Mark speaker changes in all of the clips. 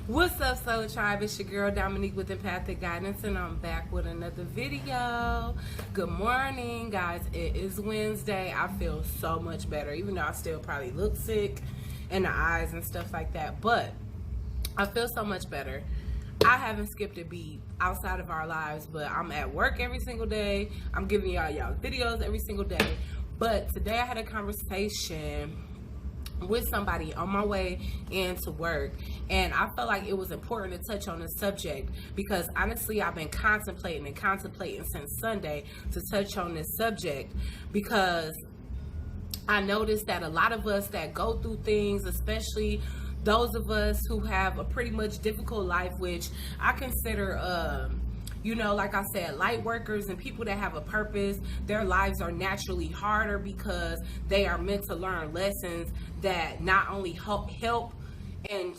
Speaker 1: What's up, Soul Tribe? It's your girl Dominique with Empathic Guidance, and I'm back with another video. Good morning, guys. It is Wednesday. I feel so much better, even though I still probably look sick in the eyes and stuff like that. But I feel so much better. I haven't skipped a beat outside of our lives, but I'm at work every single day. I'm giving y'all videos every single day. But today I had a conversation with somebody on my way into work, and I felt like it was important to touch on this subject because honestly I've been contemplating since Sunday to touch on this subject, because I noticed that a lot of us that go through things, especially those of us who have a pretty much difficult life, which I consider like I said, light workers and people that have a purpose, their lives are naturally harder because they are meant to learn lessons that not only help and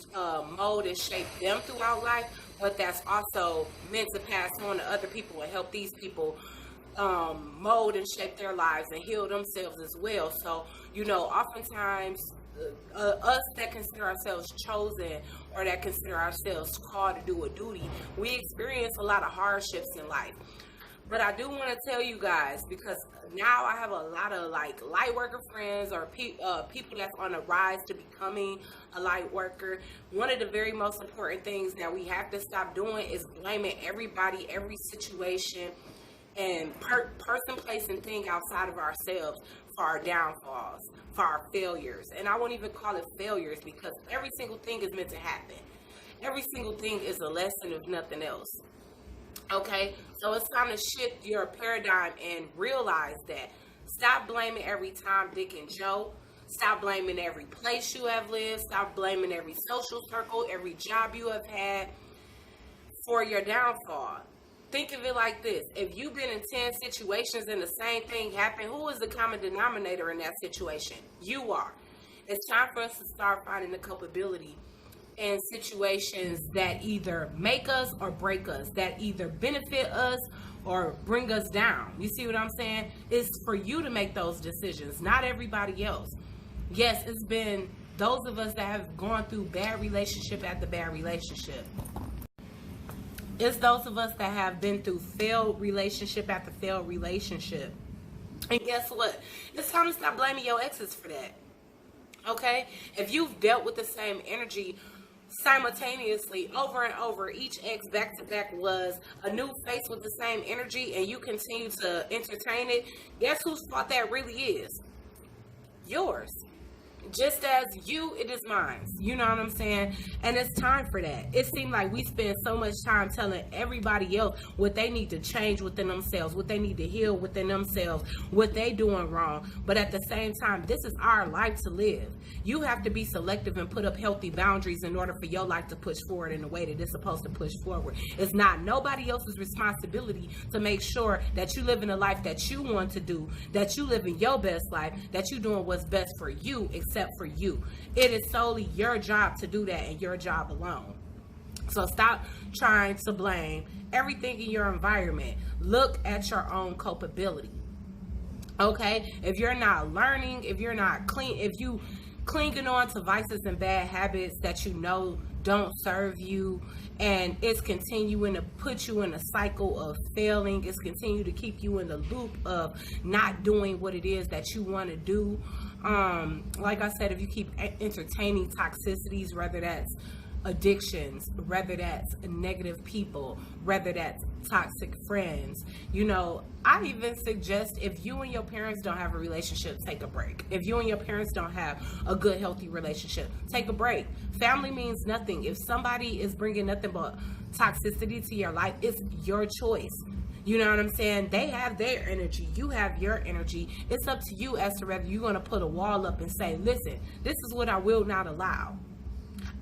Speaker 1: mold and shape them throughout life, but that's also meant to pass on to other people and help these people mold and shape their lives and heal themselves as well. So, oftentimes us that consider ourselves chosen or that consider ourselves called to do a duty, we experience a lot of hardships in life. But I do want to tell you guys, because now I have a lot of light worker friends or people that's on the rise to becoming a light worker. One of the very most important things that we have to stop doing is blaming everybody, every situation, and person, place, and thing outside of ourselves for our downfalls, for our failures. And I won't even call it failures, because every single thing is meant to happen. Every single thing is a lesson, if nothing else. Okay? So it's time to shift your paradigm and realize that. Stop blaming every Tom, Dick, and Joe. Stop blaming every place you have lived. Stop blaming every social circle, every job you have had for your downfall. Think of it like this. If you've been in 10 situations and the same thing happened, who is the common denominator in that situation? You are. It's time for us to start finding the culpability in situations that either make us or break us, that either benefit us or bring us down. You see what I'm saying? It's for you to make those decisions, not everybody else. Yes, it's been those of us that have gone through bad relationship after bad relationship. It's those of us that have been through failed relationship after failed relationship. And guess what? It's time to stop blaming your exes for that. Okay? If you've dealt with the same energy simultaneously over and over, each ex back to back was a new face with the same energy, and you continue to entertain it, guess whose fault that really is? Yours. Just as you, it is mine. You know what I'm saying? And it's time for that. It seems like we spend so much time telling everybody else what they need to change within themselves, what they need to heal within themselves, what they doing wrong. But at the same time, this is our life to live. You have to be selective and put up healthy boundaries in order for your life to push forward in the way that it's supposed to push forward. It's not nobody else's responsibility to make sure that you live in the life that you want to do, that you live in your best life, that you're doing what's best for you, except for you. It is solely your job to do that, and your job alone. So stop trying to blame everything in your environment. Look at your own culpability. Okay? If you're not learning, if you're not clean, if you clinging on to vices and bad habits that you know don't serve you, and it's continuing to put you in a cycle of failing, it's continuing to keep you in the loop of not doing what it is that you want to do. Like I said, if you keep entertaining toxicities, whether that's addictions, whether that's negative people, whether that's toxic friends, I even suggest, if you and your parents don't have a relationship, take a break. If you and your parents don't have a good, healthy relationship, take a break. Family means nothing. If somebody is bringing nothing but toxicity to your life, it's your choice. You know what I'm saying? They have their energy. You have your energy. It's up to you as to whether you're going to put a wall up and say, listen, this is what I will not allow.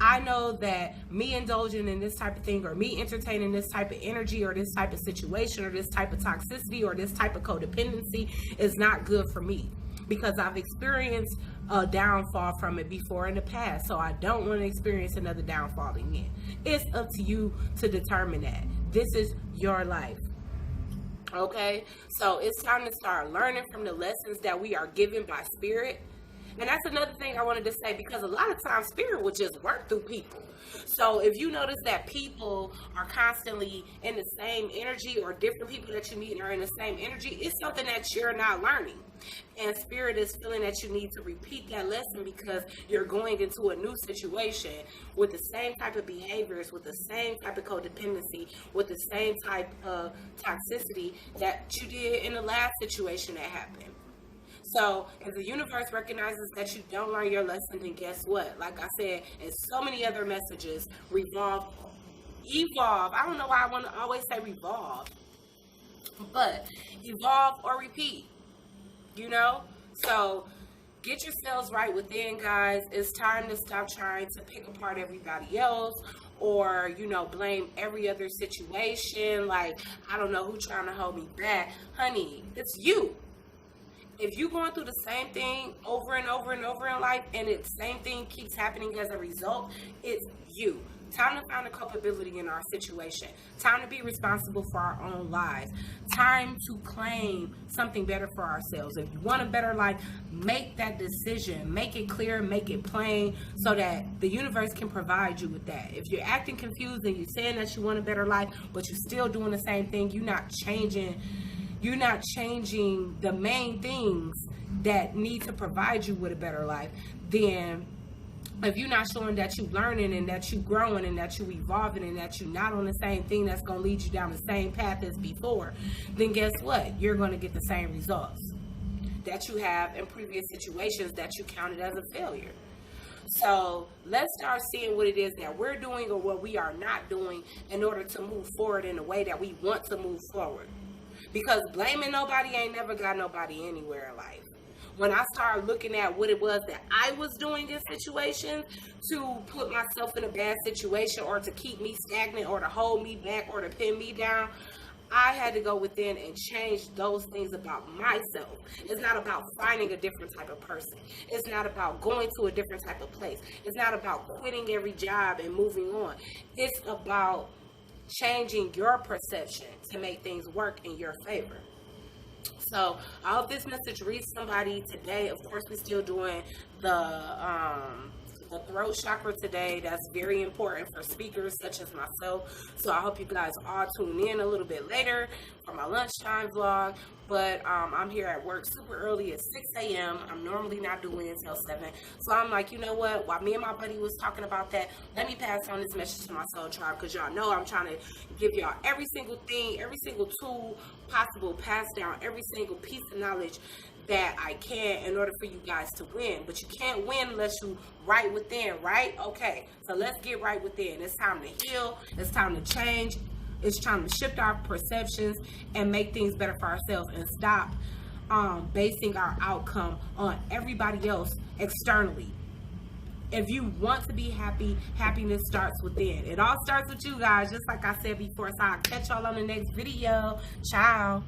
Speaker 1: I know that me indulging in this type of thing, or me entertaining this type of energy, or this type of situation, or this type of toxicity, or this type of codependency is not good for me, because I've experienced a downfall from it before in the past. So I don't want to experience another downfall again. It's up to you to determine that. This is your life. Okay? So it's time to start learning from the lessons that we are given by spirit. And that's another thing I wanted to say, because a lot of times spirit will just work through people. So if you notice that people are constantly in the same energy, or different people that you meet are in the same energy, it's something that you're not learning. And spirit is feeling that you need to repeat that lesson, because you're going into a new situation with the same type of behaviors, with the same type of codependency, with the same type of toxicity that you did in the last situation that happened. So if the universe recognizes that you don't learn your lesson, then guess what? Like I said, and so many other messages, evolve. I don't know why I want to always say revolve, but evolve or repeat, you know? So get yourselves right within, guys. It's time to stop trying to pick apart everybody else, or, you know, blame every other situation. Like, I don't know who's trying to hold me back. Honey, it's you. If you're going through the same thing over and over and over in life, and the same thing keeps happening as a result, it's you. Time to find a culpability in our situation. Time to be responsible for our own lives. Time to claim something better for ourselves. If you want a better life, make that decision. Make it clear, make it plain, so that the universe can provide you with that. If you're acting confused and you're saying that you want a better life, but you're still doing the same thing, you're not changing the main things that need to provide you with a better life, then if you're not showing that you're learning and that you're growing and that you're evolving and that you're not on the same thing that's going to lead you down the same path as before, then guess what? You're going to get the same results that you have in previous situations that you counted as a failure. So let's start seeing what it is that we're doing or what we are not doing in order to move forward in the way that we want to move forward. Because blaming nobody ain't never got nobody anywhere in life. When I started looking at what it was that I was doing in situations to put myself in a bad situation, or to keep me stagnant, or to hold me back, or to pin me down, I had to go within and change those things about myself. It's not about finding a different type of person. It's not about going to a different type of place. It's not about quitting every job and moving on. It's about changing your perception to make things work in your favor. So I hope this message reaches somebody today. Of course, we're still doing the throat chakra today. That's very important for speakers such as myself. So I hope you guys all tune in a little bit later for my lunchtime vlog. But I'm here at work super early at 6 a.m. I'm normally not doing it until 7. So I'm like, you know what? While me and my buddy was talking about that, let me pass on this message to my soul tribe, because y'all know I'm trying to give y'all every single thing, every single tool possible, pass down every single piece of knowledge that I can in order for you guys to win. But you can't win unless you right within, right? Okay, so let's get right within. It's time to heal. It's time to change. It's time to shift our perceptions and make things better for ourselves, and stop basing our outcome on everybody else externally. If you want to be happy, happiness starts within. It all starts with you guys, just like I said before. So I'll catch y'all on the next video. Ciao.